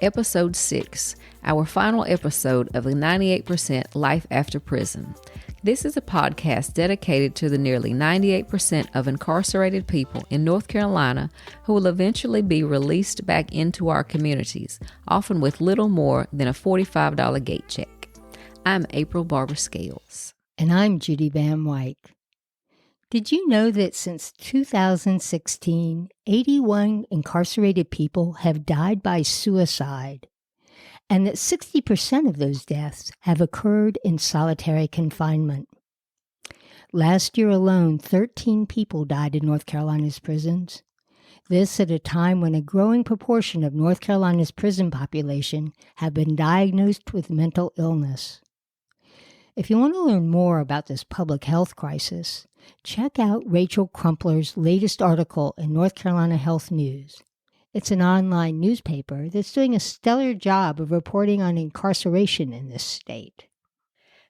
Episode 6, our final episode of the 98% Life After Prison. This is a podcast dedicated to the nearly 98% of incarcerated people in North Carolina who will eventually be released back into our communities, often with little more than a $45 gate check. I'm April Barber Scales. And I'm Judy Van Wyk. Did you know that since 2016, 81 incarcerated people have died by suicide, and that 60% of those deaths have occurred in solitary confinement? Last year alone, 13 people died in North Carolina's prisons. This at a time when a growing proportion of North Carolina's prison population have been diagnosed with mental illness. If you want to learn more about this public health crisis, check out Rachel Crumpler's latest article in North Carolina Health News. It's an online newspaper that's doing a stellar job of reporting on incarceration in this state.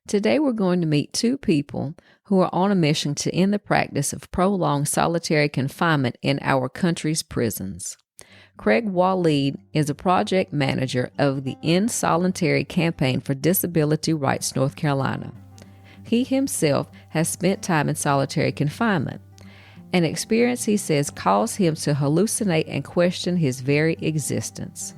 Today we're going to meet two people who are on a mission to end the practice of prolonged solitary confinement in our country's prisons. Craig Waleed is a project manager of the End Solitary Campaign for Disability Rights North Carolina. He himself has spent time in solitary confinement, an experience he says caused him to hallucinate and question his very existence.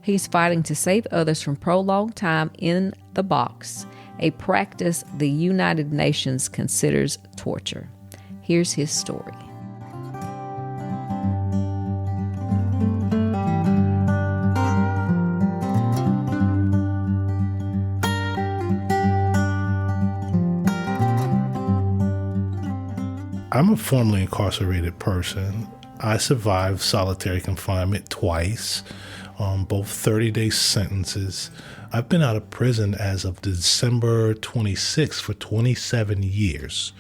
He's fighting to save others from prolonged time in the box, a practice the United Nations considers torture. Here's his story. I'm a formerly incarcerated person. I survived solitary confinement twice, both 30-day sentences. I've been out of prison as of December 26th for 27 years.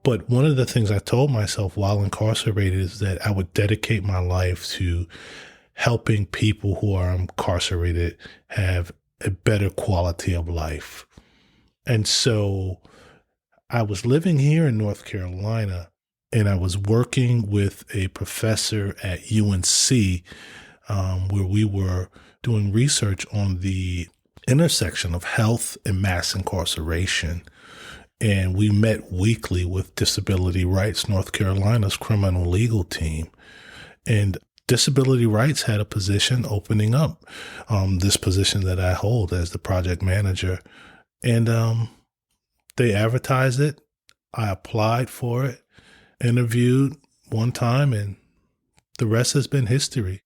But one of the things I told myself while incarcerated is that I would dedicate my life to helping people who are incarcerated have a better quality of life. And so I was living here in North Carolina, and I was working with a professor at UNC where we were doing research on the intersection of health and mass incarceration. And we met weekly with Disability Rights North Carolina's criminal legal team. And Disability Rights had a position opening up, this position that I hold as the project manager. And they advertised it. I applied for it, interviewed one time, and the rest has been history.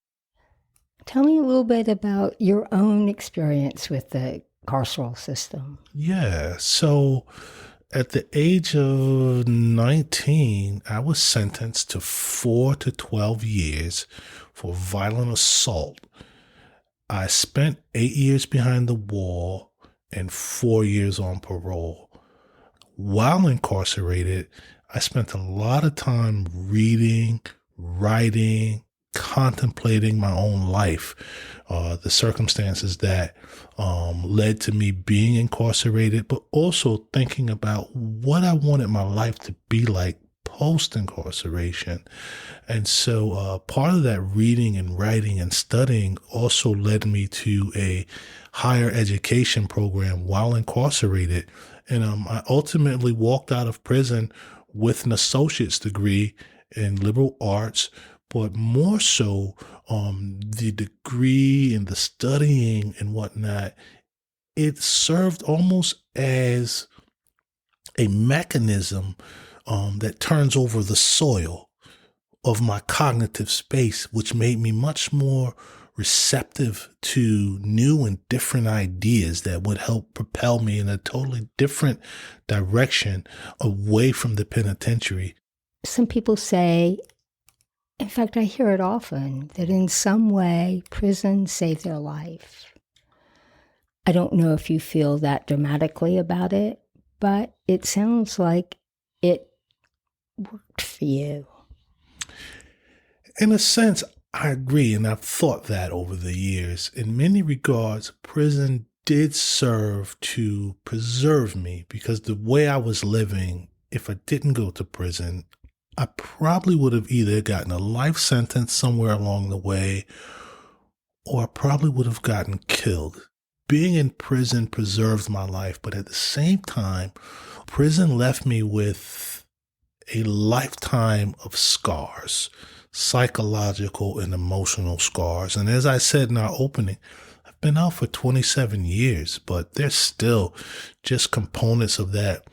Tell me a little bit about your own experience with the carceral system. Yeah, so at the age of 19, I was sentenced to 4 to 12 years for violent assault. I spent 8 years behind the wall and 4 years on parole. While incarcerated, I spent a lot of time reading, writing, contemplating my own life, the circumstances that led to me being incarcerated, but also thinking about what I wanted my life to be like post-incarceration. And so part of that reading and writing and studying also led me to a higher education program while incarcerated. And I ultimately walked out of prison with an associate's degree in liberal arts, but more so the degree and the studying and whatnot, it served almost as a mechanism that turns over the soil of my cognitive space, which made me much more receptive to new and different ideas that would help propel me in a totally different direction away from the penitentiary. Some people say, in fact, I hear it often, that in some way prison saved their life. I don't know if you feel that dramatically about it, but it sounds like it worked for you. In a sense, I agree, and I've thought that over the years. In many regards, prison did serve to preserve me, because the way I was living, if I didn't go to prison, I probably would have either gotten a life sentence somewhere along the way, or I probably would have gotten killed. Being in prison preserved my life, but at the same time, prison left me with a lifetime of scars, psychological and emotional scars. And as I said in our opening, I've been out for 27 years, but there's still just components of that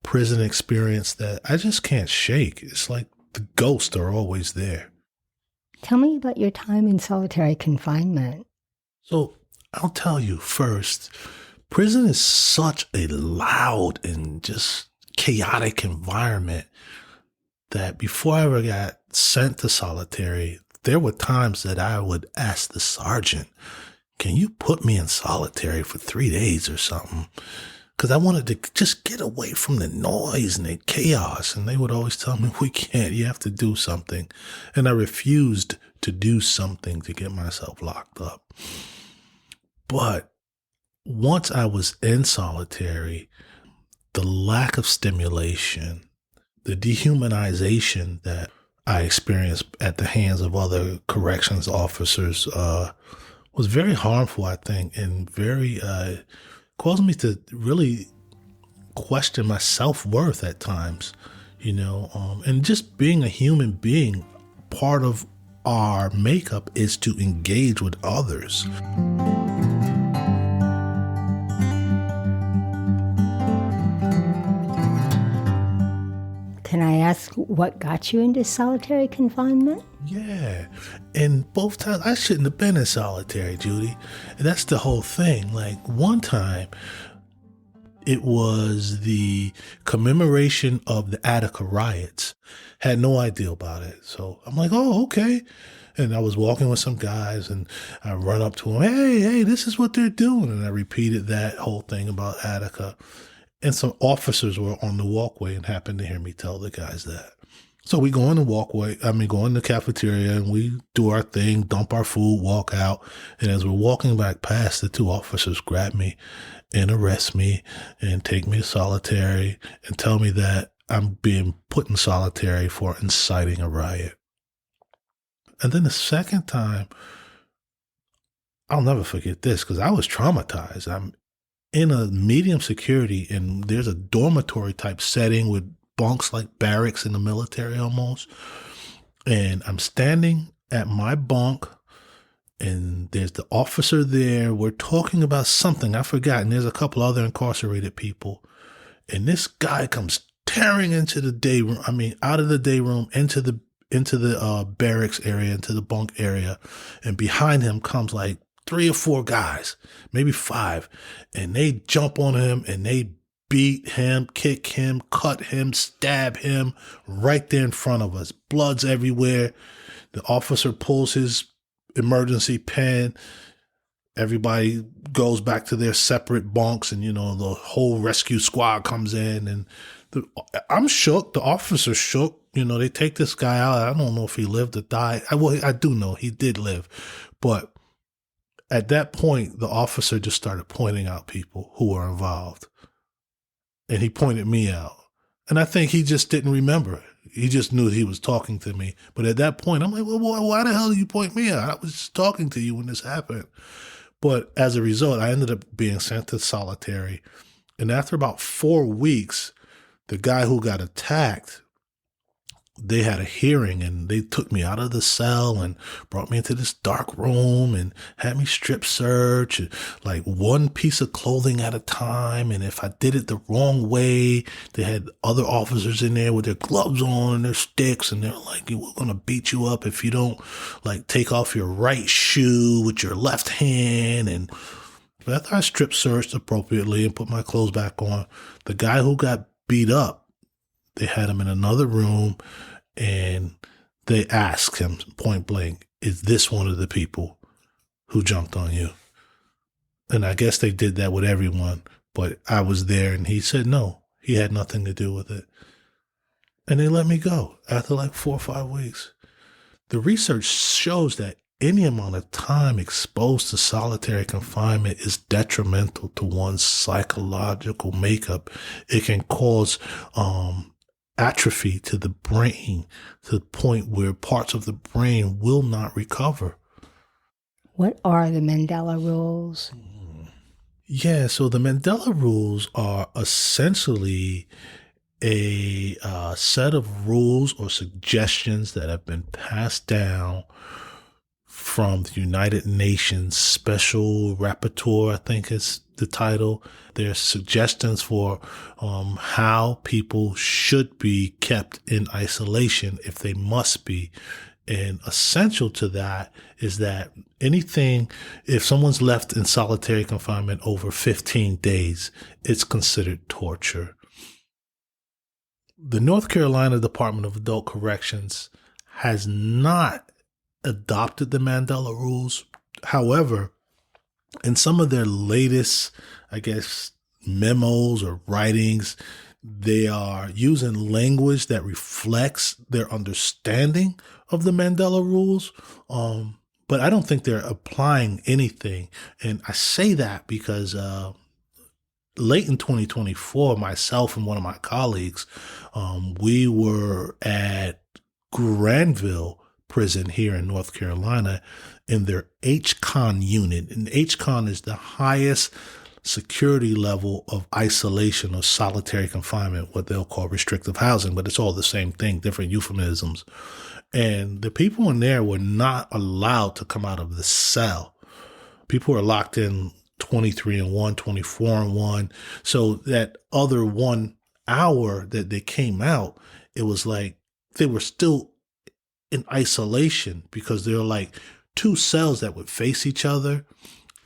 prison experience that I just can't shake. It's like the ghosts are always there. Tell me about your time in solitary confinement. So I'll tell you first, prison is such a loud and just chaotic environment that before I ever got sent to solitary, there were times that I would ask the sergeant, can you put me in solitary for 3 days or something? Because I wanted to just get away from the noise and the chaos. And they would always tell me, we can't, you have to do something. And I refused to do something to get myself locked up. But once I was in solitary, the lack of stimulation, the dehumanization that I experienced at the hands of other corrections officers was very harmful, I think, and very caused me to really question my self-worth at times, and just being a human being, part of our makeup is to engage with others. Can I ask what got you into solitary confinement? Yeah. And both times, I shouldn't have been in solitary, Judy. And that's the whole thing. Like one time, it was the commemoration of the Attica riots. Had no idea about it. So I'm like, oh, okay. And I was walking with some guys and I run up to them. Hey, this is what they're doing. And I repeated that whole thing about Attica. And some officers were on the walkway and happened to hear me tell the guys that. So we go in the cafeteria and we do our thing, dump our food, walk out. And as we're walking back past, the two officers grab me and arrest me and take me to solitary and tell me that I'm being put in solitary for inciting a riot. And then the second time, I'll never forget this because I was traumatized. I'm in a medium security and there's a dormitory type setting with bunks like barracks in the military almost. And I'm standing at my bunk and there's the officer there. We're talking about something I forgot. And there's a couple other incarcerated people. And this guy comes tearing into the day room. Out of the day room into the barracks area, into the bunk area. And behind him comes like 3 or 4 guys, maybe 5, and they jump on him and they beat him, kick him, cut him, stab him right there in front of us. Blood's everywhere. The officer pulls his emergency pen. Everybody goes back to their separate bunks and, the whole rescue squad comes in and I'm shook. The officer's shook. They take this guy out. I don't know if he lived or died. I do know he did live, but at that point, the officer just started pointing out people who were involved. And he pointed me out. And I think he just didn't remember. He just knew he was talking to me. But at that point, I'm like, well, why the hell did you point me out? I was just talking to you when this happened. But as a result, I ended up being sent to solitary. And after about 4 weeks, the guy who got attacked, they had a hearing and they took me out of the cell and brought me into this dark room and had me strip search, like one piece of clothing at a time. And if I did it the wrong way, they had other officers in there with their gloves on and their sticks. And they're like, we're going to beat you up if you don't take off your right shoe with your left hand. And after I strip searched appropriately and put my clothes back on, the guy who got beat up, they had him in another room and they asked him point blank, is this one of the people who jumped on you? And I guess they did that with everyone, but I was there and he said no, he had nothing to do with it. And they let me go after 4 or 5 weeks. The research shows that any amount of time exposed to solitary confinement is detrimental to one's psychological makeup. It can cause atrophy to the brain to the point where parts of the brain will not recover. What are the Mandela rules? Yeah, so the Mandela rules are essentially a set of rules or suggestions that have been passed down from the United Nations Special Rapporteur, I think is the title. There's suggestions for how people should be kept in isolation if they must be. And essential to that is that if someone's left in solitary confinement over 15 days, it's considered torture. The North Carolina Department of Adult Corrections has not adopted the Mandela rules. However, in some of their latest, memos or writings, they are using language that reflects their understanding of the Mandela rules. But I don't think they're applying anything. And I say that because late in 2024, myself and one of my colleagues, we were at Granville Prison here in North Carolina in their HCON unit. And HCON is the highest security level of isolation or solitary confinement, what they'll call restrictive housing, but it's all the same thing, different euphemisms. And the people in there were not allowed to come out of the cell. People were locked in 23 and 1, 24 and 1. So that other 1 hour that they came out, it was like they were still in isolation because there were like 2 cells that would face each other.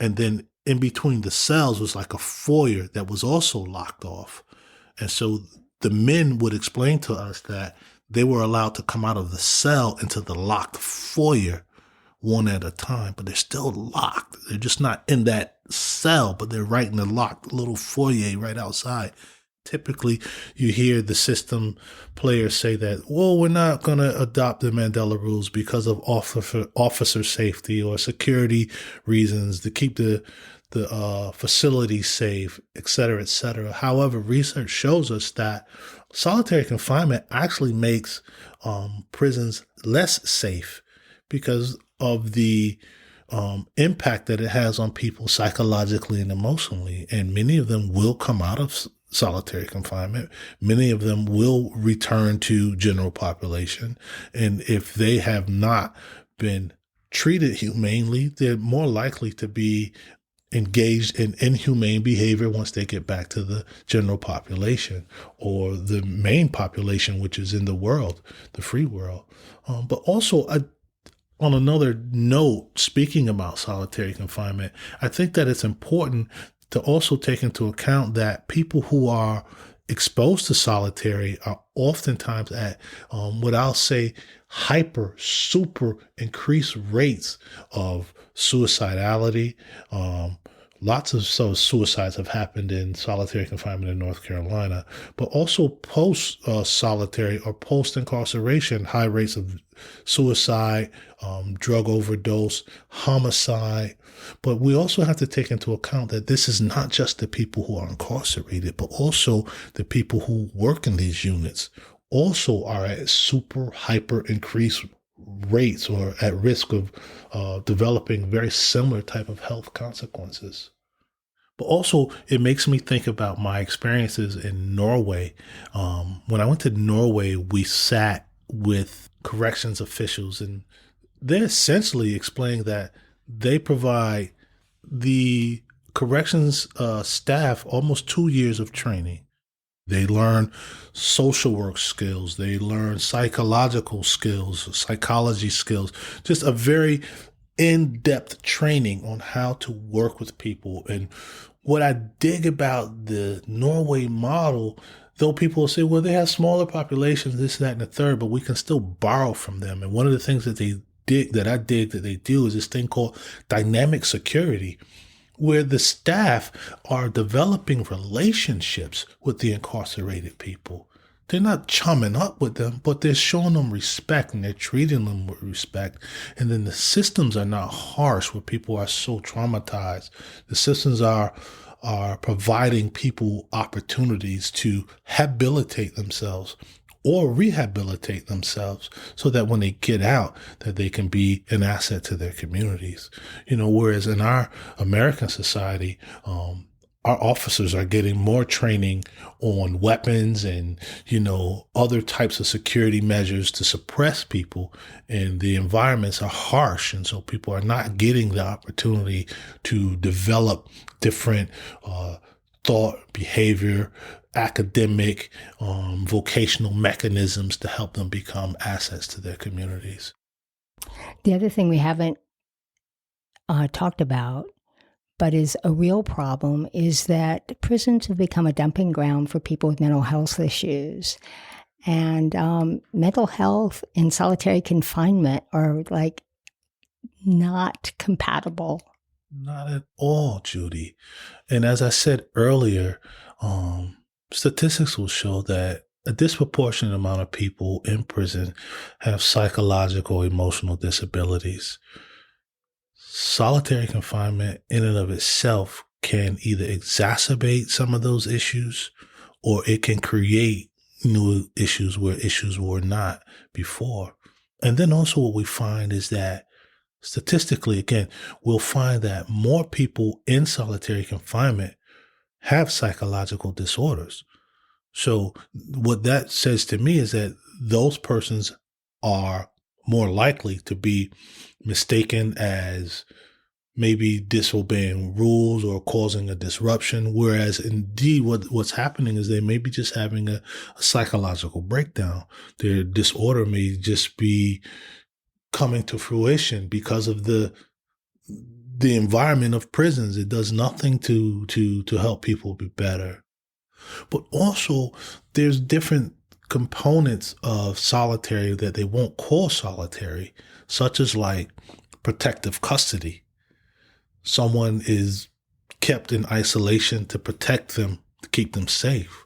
And then in between the cells was like a foyer that was also locked off. And so the men would explain to us that they were allowed to come out of the cell into the locked foyer one at a time, but they're still locked. They're just not in that cell, but they're right in the locked little foyer right outside. Typically, you hear the system players say that, well, we're not going to adopt the Mandela rules because of officer safety or security reasons to keep the facility safe, et cetera, et cetera. However, research shows us that solitary confinement actually makes prisons less safe because of the impact that it has on people psychologically and emotionally. And many of them will come out of solitary confinement. Many of them will return to general population. And if they have not been treated humanely, they're more likely to be engaged in inhumane behavior once they get back to the general population or the main population, which is in the world, the free world. But also, on another note, speaking about solitary confinement, I think that it's important to also take into account that people who are exposed to solitary are oftentimes at what I'll say super increased rates of suicidality. Lots of suicides have happened in solitary confinement in North Carolina, but also post solitary or post incarceration, high rates of suicide, drug overdose, homicide. But we also have to take into account that this is not just the people who are incarcerated, but also the people who work in these units also are at super hyper increased rates or at risk of developing very similar type of health consequences. But also, it makes me think about my experiences in Norway. When I went to Norway, we sat with corrections officials, and they're essentially explaining that they provide the corrections staff almost 2 years of training. They learn social work skills. They learn psychological skills, psychology skills, just a very in-depth training on how to work with people. And what I dig about the Norway model, though people will say, well, they have smaller populations, this, that, and the third, but we can still borrow from them. And one of the things that I dig that they do is this thing called dynamic security, where the staff are developing relationships with the incarcerated people. They're not chumming up with them, but they're showing them respect and they're treating them with respect. And then the systems are not harsh where people are so traumatized. The systems are providing people opportunities to habilitate themselves or rehabilitate themselves so that when they get out, that they can be an asset to their communities. Whereas in our American society, our officers are getting more training on weapons and, other types of security measures to suppress people. And the environments are harsh. And so people are not getting the opportunity to develop different thought, behavior, academic, vocational mechanisms to help them become assets to their communities. The other thing we haven't talked about, but is a real problem, is that prisons have become a dumping ground for people with mental health issues. And mental health and solitary confinement are not compatible. Not at all, Judy. And as I said earlier, statistics will show that a disproportionate amount of people in prison have psychological, emotional disabilities. Solitary confinement in and of itself can either exacerbate some of those issues, or it can create new issues where issues were not before. And then also what we find is that statistically, again, we'll find that more people in solitary confinement have psychological disorders. So what that says to me is that those persons are more likely to be mistaken as maybe disobeying rules or causing a disruption, whereas indeed what's happening is they may be just having a psychological breakdown. Their disorder may just be coming to fruition because of the environment of prisons. It does nothing to help people be better. But also there's different components of solitary that they won't call solitary, such as protective custody. Someone is kept in isolation to protect them, to keep them safe.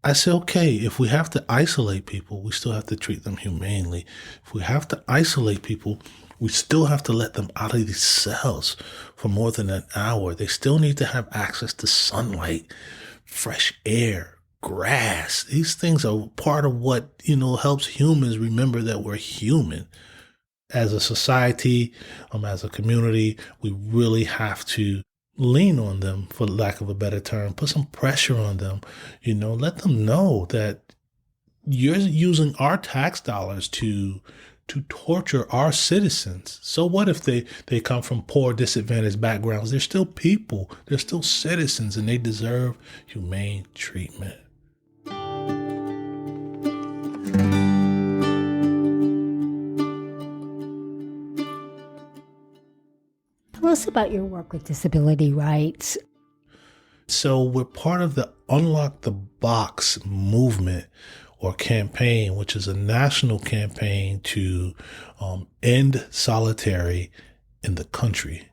I say, okay, if we have to isolate people, we still have to treat them humanely. If we have to isolate people, we still have to let them out of these cells for more than an hour. They still need to have access to sunlight, fresh air, grass. These things are part of what, helps humans remember that we're human. As a society, as a community, we really have to lean on them, for lack of a better term, put some pressure on them, let them know that you're using our tax dollars to torture our citizens. So what if they come from poor, disadvantaged backgrounds? They're still people. They're still citizens, and they deserve humane treatment. Tell us about your work with disability rights. So we're part of the Unlock the Box movement or campaign, which is a national campaign to end solitary in the country.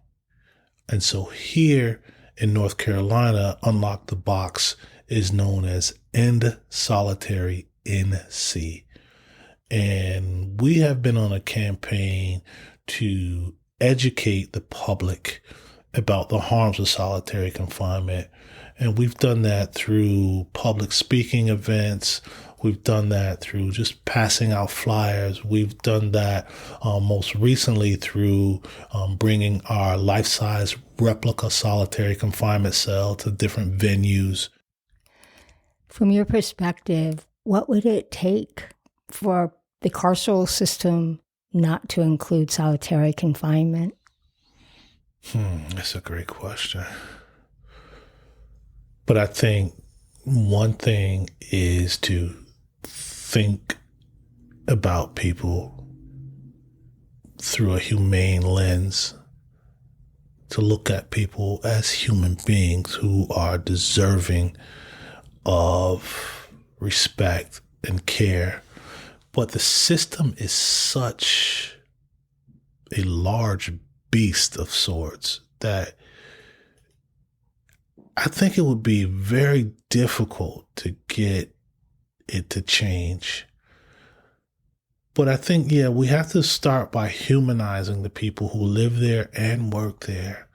And so here in North Carolina, Unlock the Box is known as End Solitary NC. And we have been on a campaign to educate the public about the harms of solitary confinement. And we've done that through public speaking events. We've done that through just passing out flyers. We've done that most recently through bringing our life-size replica solitary confinement cell to different venues. From your perspective, what would it take for the carceral system not to include solitary confinement? That's a great question. But I think one thing is to think about people through a humane lens, to look at people as human beings who are deserving of respect and care. But the system is such a large beast of sorts that I think it would be very difficult to get it to change. But I think, we have to start by humanizing the people who live there and work there.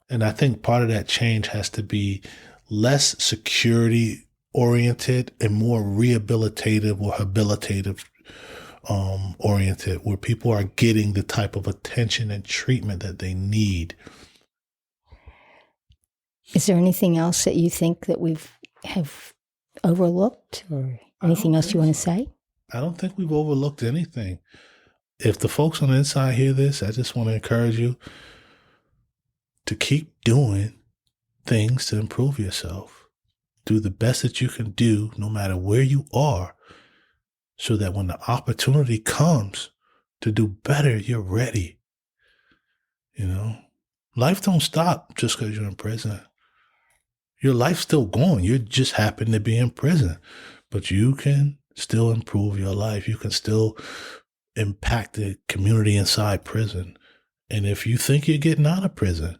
And I think part of that change has to be less security oriented and more rehabilitative or habilitative oriented, where people are getting the type of attention and treatment that they need. Is there anything else that you think that have overlooked, or anything else you want to say? I don't think we've overlooked anything. If the folks on the inside hear this, I just want to encourage you to keep doing things to improve yourself. Do the best that you can do, no matter where you are, so that when the opportunity comes to do better, you're ready. You know, life don't stop just because you're in prison. Your life's still going. You just happen to be in prison, but you can still improve your life. You can still impact the community inside prison. And if you think you're getting out of prison,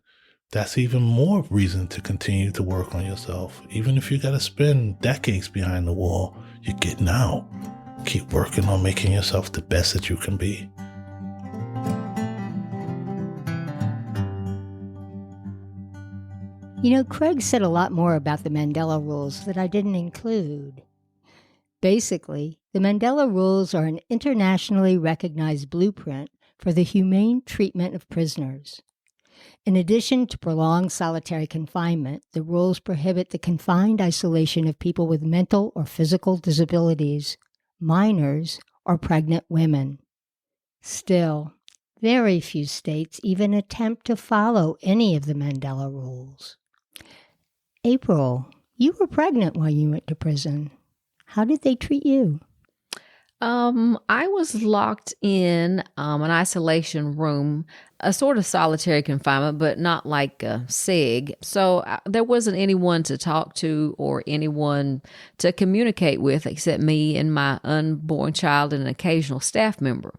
that's even more reason to continue to work on yourself. Even if you got to spend decades behind the wall, you're getting out. Keep working on making yourself the best that you can be. You know, Craig said a lot more about the Mandela rules that I didn't include. Basically, the Mandela rules are an internationally recognized blueprint for the humane treatment of prisoners. In addition to prolonged solitary confinement, the rules prohibit the confined isolation of people with mental or physical disabilities, minors, or pregnant women. Still, very few states even attempt to follow any of the Mandela rules. April, you were pregnant while you went to prison. How did they treat you? I was locked in an isolation room, a sort of solitary confinement, but not like a SIG. So there wasn't anyone to talk to or anyone to communicate with except me and my unborn child and an occasional staff member.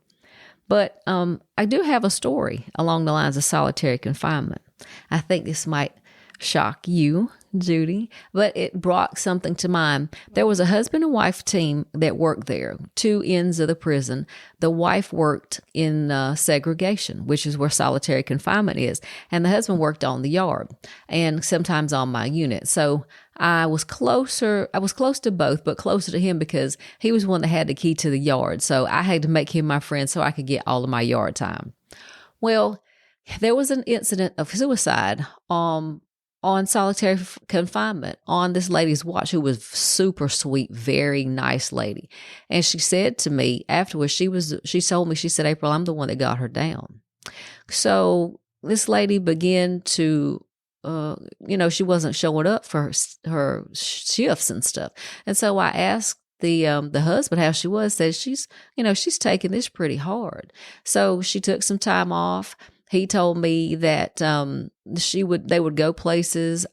But I do have a story along the lines of solitary confinement. I think this might shock you, Judy, but it brought something to mind. There was a husband and wife team that worked there, two ends of the prison. The wife worked in segregation, which is where solitary confinement is, and the husband worked on the yard and sometimes on my unit. So I was close to both, but closer to him because he was one that had the key to the yard. So I had to make him my friend so I could get all of my yard time. Well, there was an incident of suicide on solitary confinement on this lady's watch, who was super sweet, very nice lady. And she said to me afterwards, she told me, she said, April, I'm the one that got her down. So this lady began to, she wasn't showing up for her shifts and stuff. And so I asked the husband how she was, said she's taking this pretty hard. So she took some time off. He told me that they would go places.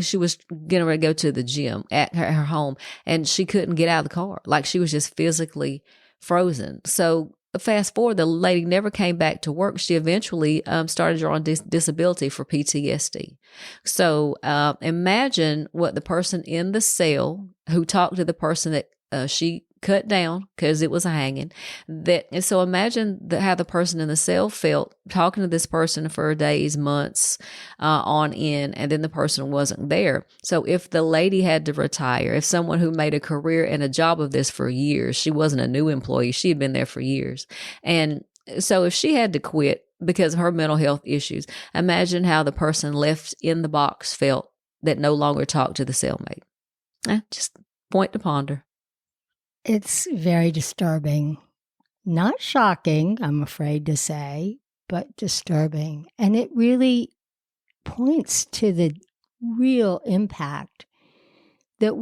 She was getting ready to go to the gym at her home, and she couldn't get out of the car. Like, she was just physically frozen. So fast forward, the lady never came back to work. She eventually started drawing disability for PTSD. So imagine what the person in the cell who talked to the person that she cut down because it was a hanging. And so imagine how the person in the cell felt talking to this person for days, months on end, and then the person wasn't there. So if the lady had to retire, if someone who made a career and a job of this for years, she wasn't a new employee, she had been there for years. And so if she had to quit because of her mental health issues, imagine how the person left in the box felt that no longer talked to the cellmate. Just point to ponder. It's very disturbing. Not shocking, I'm afraid to say, but disturbing. And it really points to the real impact that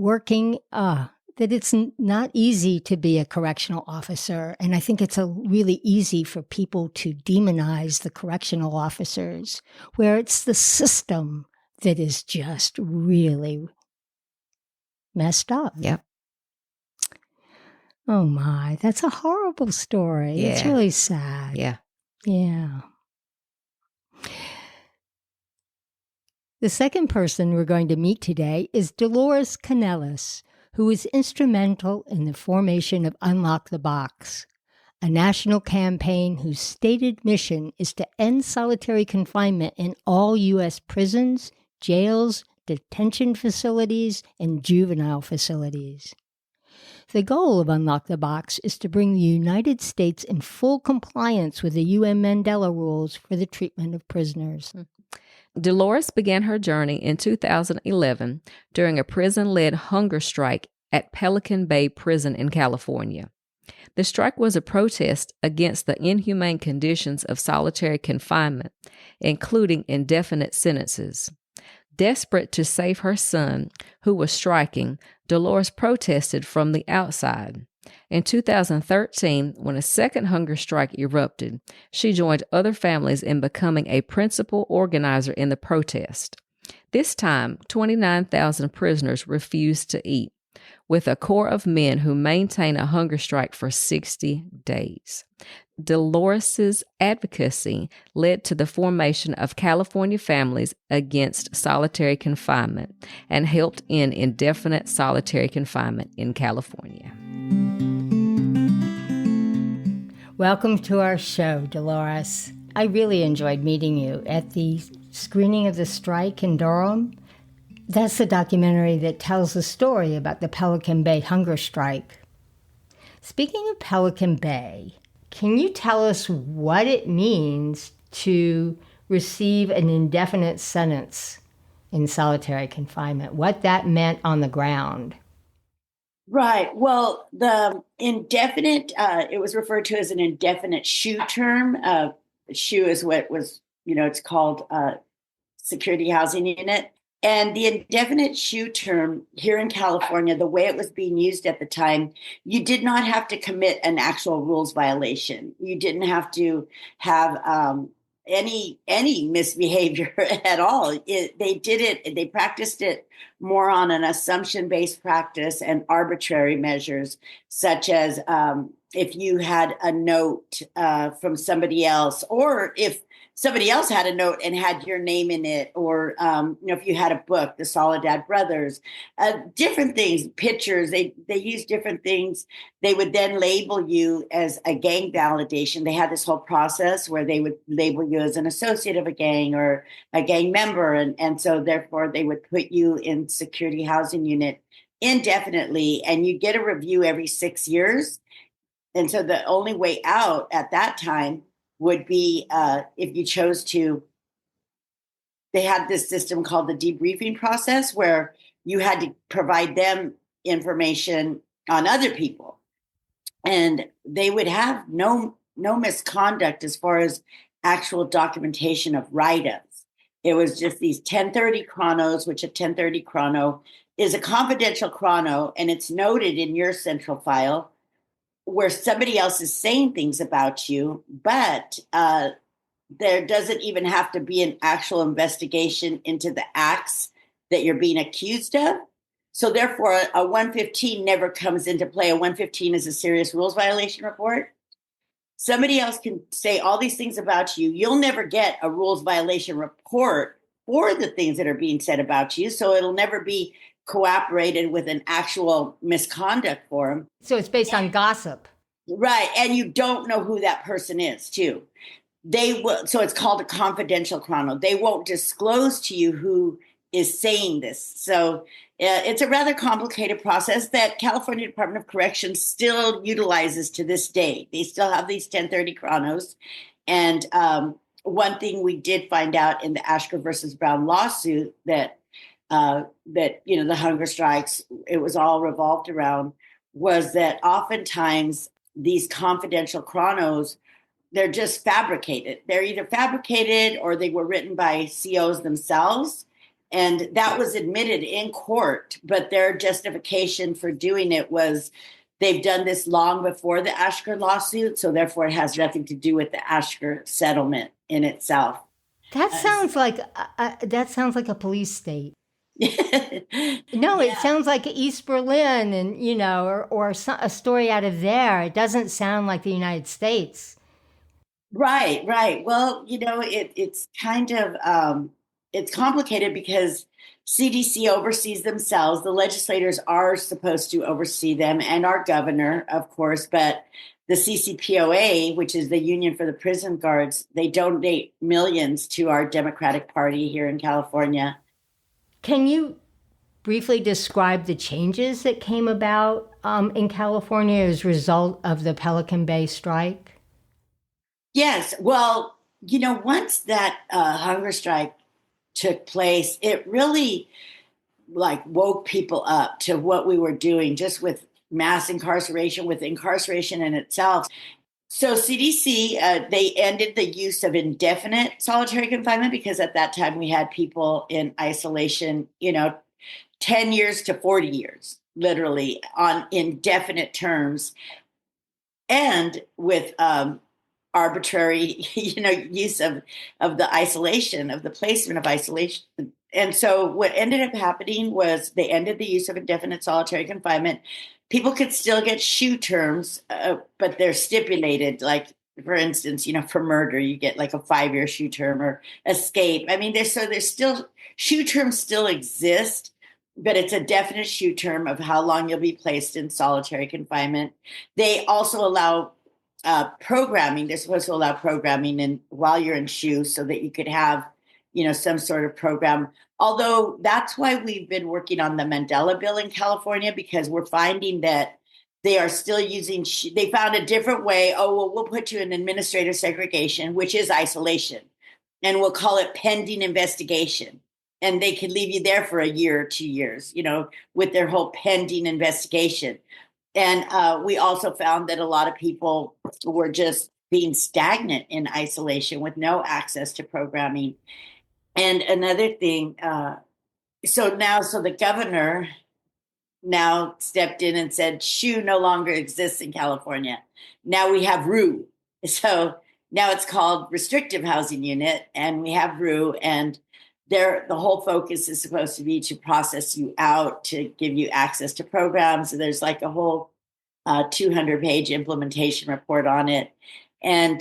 that it's not easy to be a correctional officer. And I think it's really easy for people to demonize the correctional officers, where it's the system that is just really messed up. Yep. Oh my, that's a horrible story. Yeah. It's really sad. Yeah. Yeah. The second person we're going to meet today is Dolores Canales, who was instrumental in the formation of Unlock the Box, a national campaign whose stated mission is to end solitary confinement in all U.S. prisons, jails, detention facilities and juvenile facilities. The goal of Unlock the Box is to bring the United States in full compliance with the UN Mandela rules for the treatment of prisoners. Dolores began her journey in 2011 during a prison-led hunger strike at Pelican Bay Prison in California. The strike was a protest against the inhumane conditions of solitary confinement, including indefinite sentences. Desperate to save her son, who was striking, Dolores protested from the outside. In 2013, when a second hunger strike erupted, she joined other families in becoming a principal organizer in the protest. This time, 29,000 prisoners refused to eat, with a core of men who maintain a hunger strike for 60 days. Dolores's advocacy led to the formation of California Families Against Solitary Confinement and helped end indefinite solitary confinement in California. Welcome to our show, Dolores. I really enjoyed meeting you at the screening of the strike in Durham. That's the documentary that tells the story about the Pelican Bay hunger strike. Speaking of Pelican Bay, can you tell us what it means to receive an indefinite sentence in solitary confinement, what that meant on the ground? Right. Well, the indefinite, it was referred to as an indefinite SHU term. SHU is what was, it's called security housing unit. And the indefinite SHU term here in California, the way it was being used at the time, you did not have to commit an actual rules violation. You didn't have to have any misbehavior at all. They practiced it more on an assumption-based practice and arbitrary measures, such as if you had a note from somebody else, or if somebody else had a note and had your name in it, or if you had a book, the Soledad Brothers, different things, pictures, they use different things. They would then label you as a gang validation. They had this whole process where they would label you as an associate of a gang or a gang member. And so therefore they would put you in security housing unit indefinitely, and you get a review every 6 years. And so the only way out at that time would be if you chose to. They had this system called the debriefing process, where you had to provide them information on other people, and they would have no misconduct as far as actual documentation of write-ups. It was just these 1030 chronos, which a 1030 chrono is a confidential chrono, and it's noted in your central file where somebody else is saying things about you, but there doesn't even have to be an actual investigation into the acts that you're being accused of. So therefore, a 115 never comes into play. A 115 is a serious rules violation report. Somebody else can say all these things about you. You'll never get a rules violation report for the things that are being said about you. So it'll never be cooperated with an actual misconduct form. So it's based on gossip. Right. And you don't know who that person is, too. They will. So it's called a confidential chrono. They won't disclose to you who is saying this. So it's a rather complicated process that California Department of Corrections still utilizes to this day. They still have these 1030 chronos. And one thing we did find out in the Ashker versus Brown lawsuit that the hunger strikes, it was all revolved around, was that oftentimes these confidential chronos, they're just fabricated. They're either fabricated or they were written by COs themselves. And that was admitted in court, but their justification for doing it was they've done this long before the Ashker lawsuit, so therefore it has nothing to do with the Ashker settlement in itself. That sounds like a police state. No, it sounds like East Berlin, and or a story out of there. It doesn't sound like the United States. Right. Well, it's kind of it's complicated because CDC oversees themselves. The legislators are supposed to oversee them, and our governor, of course, but the CCPOA, which is the Union for the Prison Guards, they donate millions to our Democratic Party here in California. Can you briefly describe the changes that came about in California as a result of the Pelican Bay strike? Yes. Well, once that hunger strike took place, it really like woke people up to what we were doing just with mass incarceration, with incarceration in itself. So CDC, they ended the use of indefinite solitary confinement because at that time we had people in isolation, 10 years to 40 years, literally on indefinite terms. And with arbitrary, use of the isolation, of the placement of isolation. And so what ended up happening was they ended the use of indefinite solitary confinement. People could still get SHU terms, but they're stipulated. Like, for instance, for murder, you get like a 5-year SHU term, or escape. I mean, there's still SHU terms still exist, but it's a definite SHU term of how long you'll be placed in solitary confinement. They also allow programming. They're supposed to allow programming while you're in SHU so that you could have, some sort of program. Although that's why we've been working on the Mandela Bill in California, because we're finding that they are still using, they found a different way. Oh, well, we'll put you in administrative segregation, which is isolation, and we'll call it pending investigation. And they could leave you there for a year or 2 years, with their whole pending investigation. And we also found that a lot of people were just being stagnant in isolation with no access to programming. And another thing, so the governor now stepped in and said, SHU no longer exists in California. Now we have RU. So now it's called Restrictive Housing Unit, and we have RU, and the whole focus is supposed to be to process you out, to give you access to programs. So there's like a whole 200-page implementation report on it. And,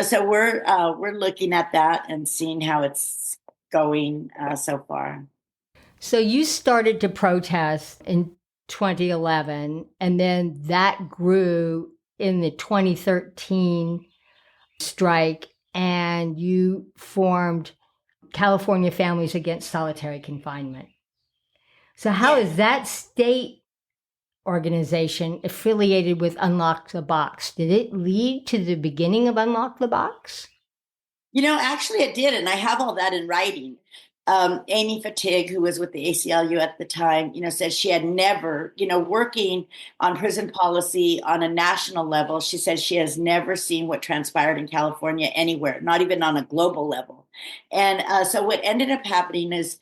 so we're looking at that and seeing how it's going so far. So you started to protest in 2011, and then that grew in the 2013 strike, and you formed California Families Against Solitary Confinement. So how is that state organization affiliated with Unlock the Box? Did it lead to the beginning of Unlock the Box? Actually it did. And I have all that in writing. Amy Fatig, who was with the ACLU at the time, said she had never, working on prison policy on a national level, she said she has never seen what transpired in California anywhere, not even on a global level. And so what ended up happening is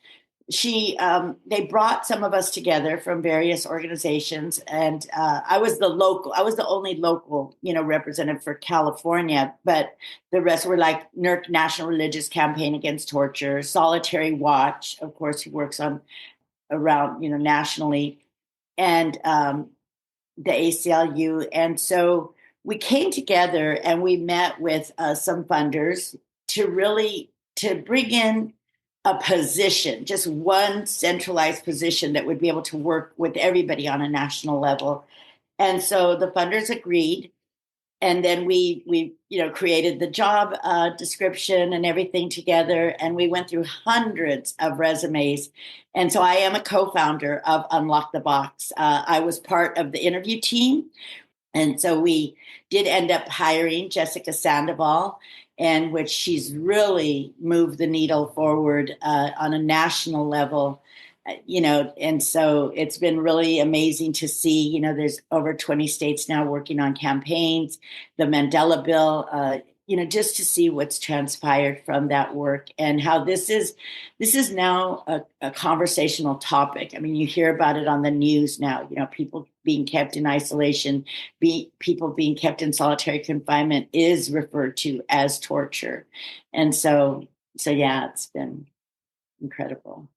they brought some of us together from various organizations, and I was the only local, representative for California, but the rest were like NERC, National Religious Campaign Against Torture, Solitary Watch, of course, who works around, nationally, and the ACLU. And so we came together and we met with some funders to bring in a position, just one centralized position that would be able to work with everybody on a national level. And so the funders agreed. And then we created the job description and everything together. And we went through hundreds of resumes. And so I am a co-founder of Unlock the Box. I was part of the interview team. And so we did end up hiring Jessica Sandoval, and which she's really moved the needle forward on a national level, and so it's been really amazing to see, there's over 20 states now working on campaigns, the Mandela Bill, just to see what's transpired from that work and how this is now a conversational topic. I mean, you hear about it on the news now, people being kept in isolation, people being kept in solitary confinement is referred to as torture. And so yeah, it's been incredible.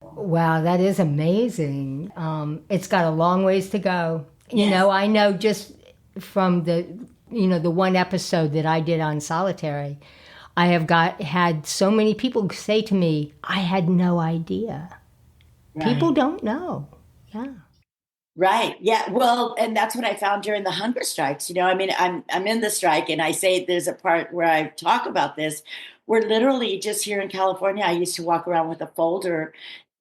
Wow, that is amazing. It's got a long ways to go. Yes. I know just from the one episode that I did on solitary, I have had so many people say to me, I had no idea. Right. People don't know. Yeah. Right. Yeah. Well, and that's what I found during the hunger strikes. I mean, I'm in the strike, and I say there's a part where I talk about this. We're literally just here in California. I used to walk around with a folder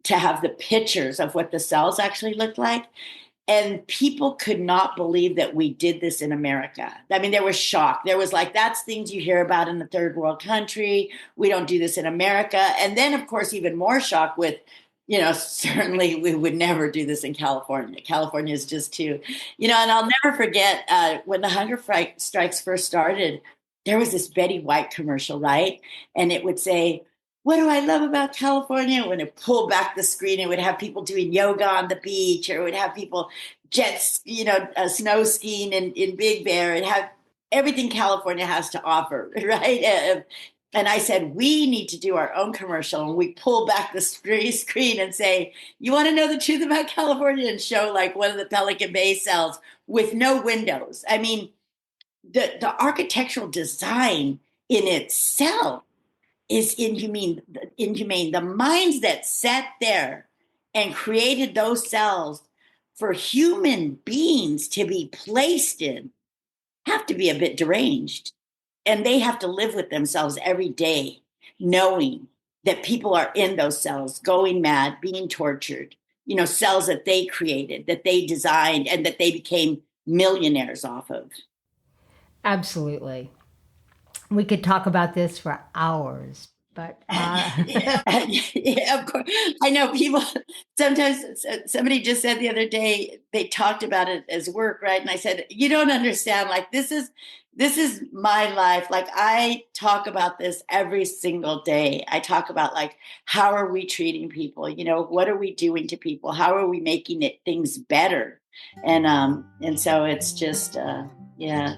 to have the pictures of what the cells actually looked like. And people could not believe that we did this in America. I mean, there was shock. There was like, that's things you hear about in the third world country. We don't do this in America. And then, of course, even more shock with, certainly we would never do this in California. California is just too, and I'll never forget when the hunger strikes first started, there was this Betty White commercial, right? And it would say, what do I love about California? When it pulled back the screen, it would have people doing yoga on the beach, or it would have people snow skiing in Big Bear. It had everything California has to offer, right? And I said, we need to do our own commercial. And we pull back the screen and say, you want to know the truth about California? And show like one of the Pelican Bay cells with no windows. I mean, the architectural design in itself is inhumane. The minds that sat there and created those cells for human beings to be placed in have to be a bit deranged. And they have to live with themselves every day, knowing that people are in those cells, going mad, being tortured, cells that they created, that they designed, and that they became millionaires off of. Absolutely. We could talk about this for hours, but yeah, of course. I know people sometimes. Somebody just said the other day they talked about it as work, right? And I said, you don't understand. Like this is my life. Like I talk about this every single day. I talk about like how are we treating people? What are we doing to people? How are we making things better? And so it's just yeah.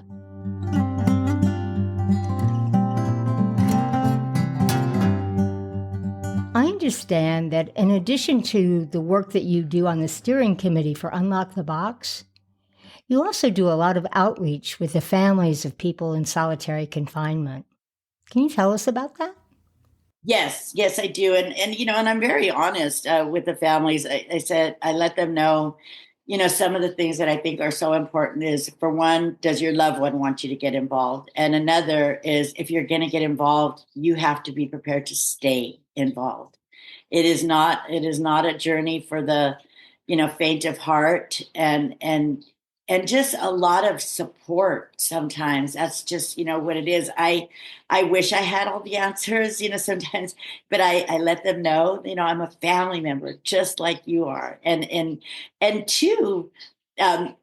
I understand that in addition to the work that you do on the steering committee for Unlock the Box, you also do a lot of outreach with the families of people in solitary confinement. Can you tell us about that? Yes, I do. And I'm very honest with the families. I said, I let them know, some of the things that I think are so important is, for one, does your loved one want you to get involved? And another is, if you're going to get involved, you have to be prepared to stay involved. It is not a journey for the, faint of heart, and just a lot of support. Sometimes that's just, what it is. I wish I had all the answers, sometimes, but I let them know, I'm a family member just like you are. And two,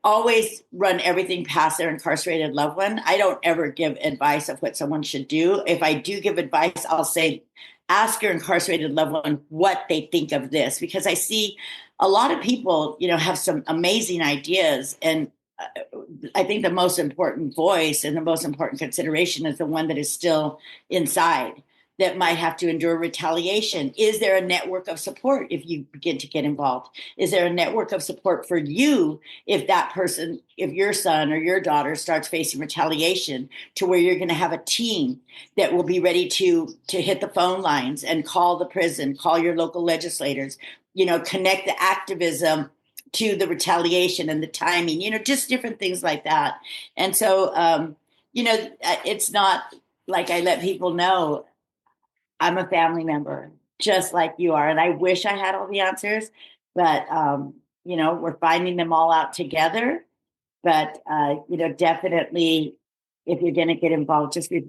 always run everything past their incarcerated loved one. I don't ever give advice of what someone should do. If I do give advice, I'll say, ask your incarcerated loved one what they think of this, because I see a lot of people, have some amazing ideas. And I think the most important voice and the most important consideration is the one that is still inside, that might have to endure retaliation. Is there a network of support if you begin to get involved? Is there a network of support for you if that person, if your son or your daughter starts facing retaliation, to where you're going to have a team that will be ready to hit the phone lines and call the prison, call your local legislators, connect the activism to the retaliation and the timing, just different things like that. And so, it's not like I let people know I'm a family member, just like you are. And I wish I had all the answers, but, we're finding them all out together. But, definitely, if you're going to get involved, just be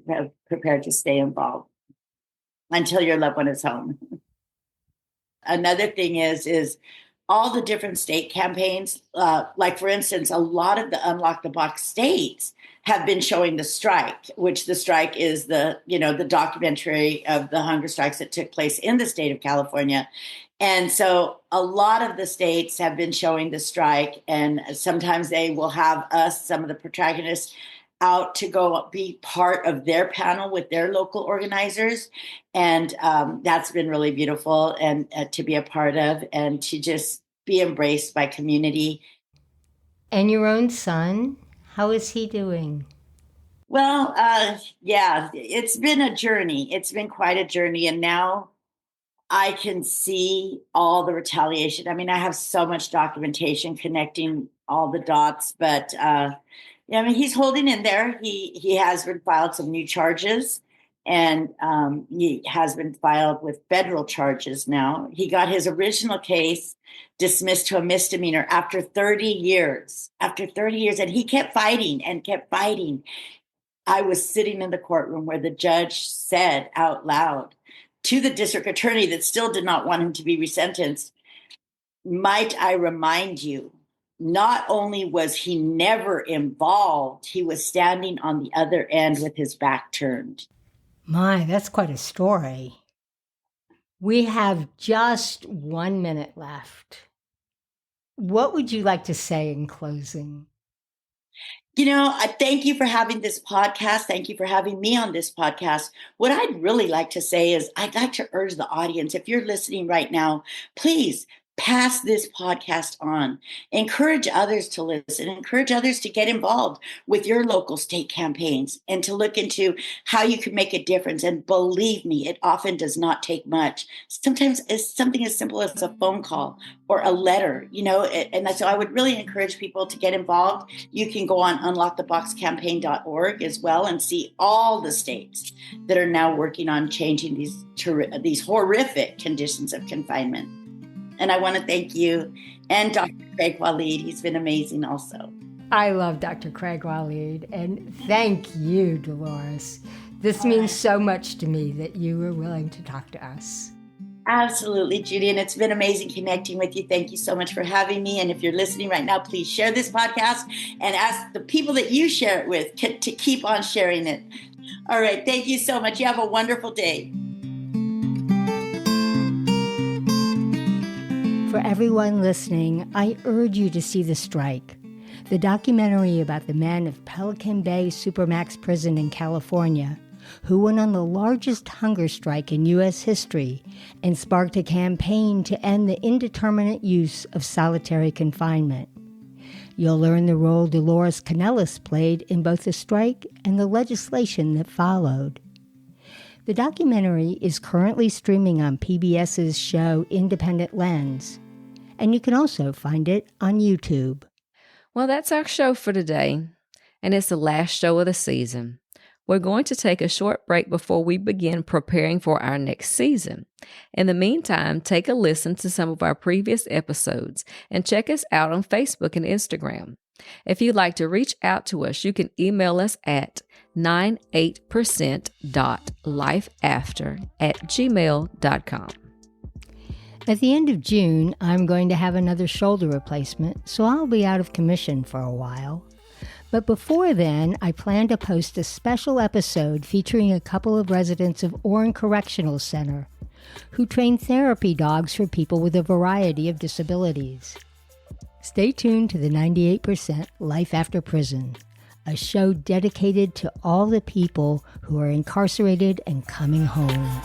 prepared to stay involved until your loved one is home. Another thing is all the different state campaigns, like, for instance, a lot of the Unlock the Box states have been showing the strike, which the strike is the documentary of the hunger strikes that took place in the state of California. And so a lot of the states have been showing the strike, and sometimes they will have us, some of the protagonists, out to go be part of their panel with their local organizers. And that's been really beautiful, and to be a part of, and to just be embraced by community. And your own son, how is he doing? Well, yeah, it's been a journey. It's been quite a journey. And now I can see all the retaliation. I mean, I have so much documentation connecting all the dots, but yeah, I mean, he's holding in there. He has been filed some new charges, and he has been filed with federal charges now. He got his original case dismissed to a misdemeanor after 30 years. After 30 years, and he kept fighting and kept fighting. I was sitting in the courtroom where the judge said out loud to the district attorney that still did not want him to be resentenced, might I remind you, not only was he never involved, he was standing on the other end with his back turned. My, that's quite a story. We have just 1 minute left. What would you like to say in closing? I thank you for having this podcast. Thank you for having me on this podcast. What I'd really like to say is I'd like to urge the audience, if you're listening right now, please pass this podcast on. Encourage others to listen. Encourage others to get involved with your local state campaigns and to look into how you can make a difference. And believe me, it often does not take much. Sometimes it's something as simple as a phone call or a letter, and so I would really encourage people to get involved. You can go on unlocktheboxcampaign.org as well and see all the states that are now working on changing these horrific conditions of confinement. And I want to thank you and Dr. Craig Waleed. He's been amazing also. I love Dr. Craig Waleed, and thank you, Dolores. This means so much to me that you were willing to talk to us. Absolutely, Judy, and it's been amazing connecting with you. Thank you so much for having me. And if you're listening right now, please share this podcast and ask the people that you share it with to keep on sharing it. All right, thank you so much. You have a wonderful day. For everyone listening, I urge you to see The Strike, the documentary about the men of Pelican Bay Supermax Prison in California, who went on the largest hunger strike in U.S. history and sparked a campaign to end the indeterminate use of solitary confinement. You'll learn the role Dolores Canales played in both the strike and the legislation that followed. The documentary is currently streaming on PBS's show Independent Lens, and you can also find it on YouTube. Well, that's our show for today, and it's the last show of the season. We're going to take a short break before we begin preparing for our next season. In the meantime, take a listen to some of our previous episodes and check us out on Facebook and Instagram. If you'd like to reach out to us, you can email us at 98%.lifeafter@gmail.com. At the end of June, I'm going to have another shoulder replacement, so I'll be out of commission for a while. But before then, I plan to post a special episode featuring a couple of residents of Orrin Correctional Center who train therapy dogs for people with a variety of disabilities. Stay tuned to the 98% Life After Prison, a show dedicated to all the people who are incarcerated and coming home.